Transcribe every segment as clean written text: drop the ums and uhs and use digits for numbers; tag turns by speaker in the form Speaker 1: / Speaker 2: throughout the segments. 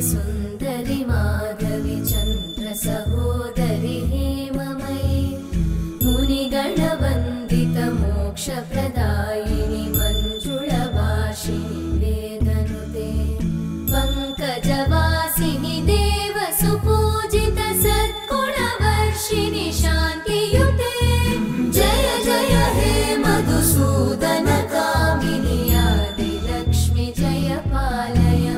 Speaker 1: सुंदरी माधवी चंद्र सहोदरी हेममयी मुनिगणवंदित मोक्ष प्रदायिनी मंजुळभाषिणी वेदनुते पंकजवासिनी देव सुपूजित सद्गुणवर्षिणि शांतियुते जय जय हे मधुसूदन कामिनी आदिलक्ष्मी जय पालय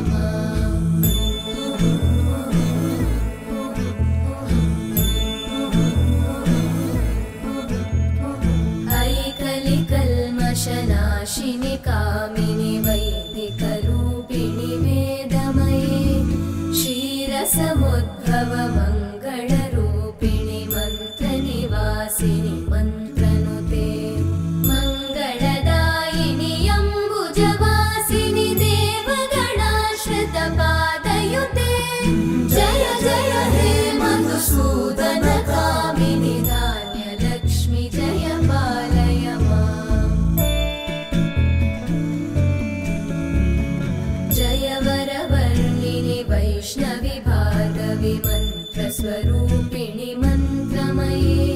Speaker 1: नाशिनी कामिनी वैदिकरूपिणि वेदमये क्षीरसमुद्भव मङ्गलरूपिणि मन्त्रनिवासिनि मन्त्रनुते मङ्गलदायिनि अम्बुजवासिनि देवगणाश्रितपादयुते जय जय हे मधुसूदन कामिनि धान्यलक्ष्मि जय पालय वरवर्णिनि वैष्णवी भार्गवी मन्त्रस्वरूपिणि मन्त्रमये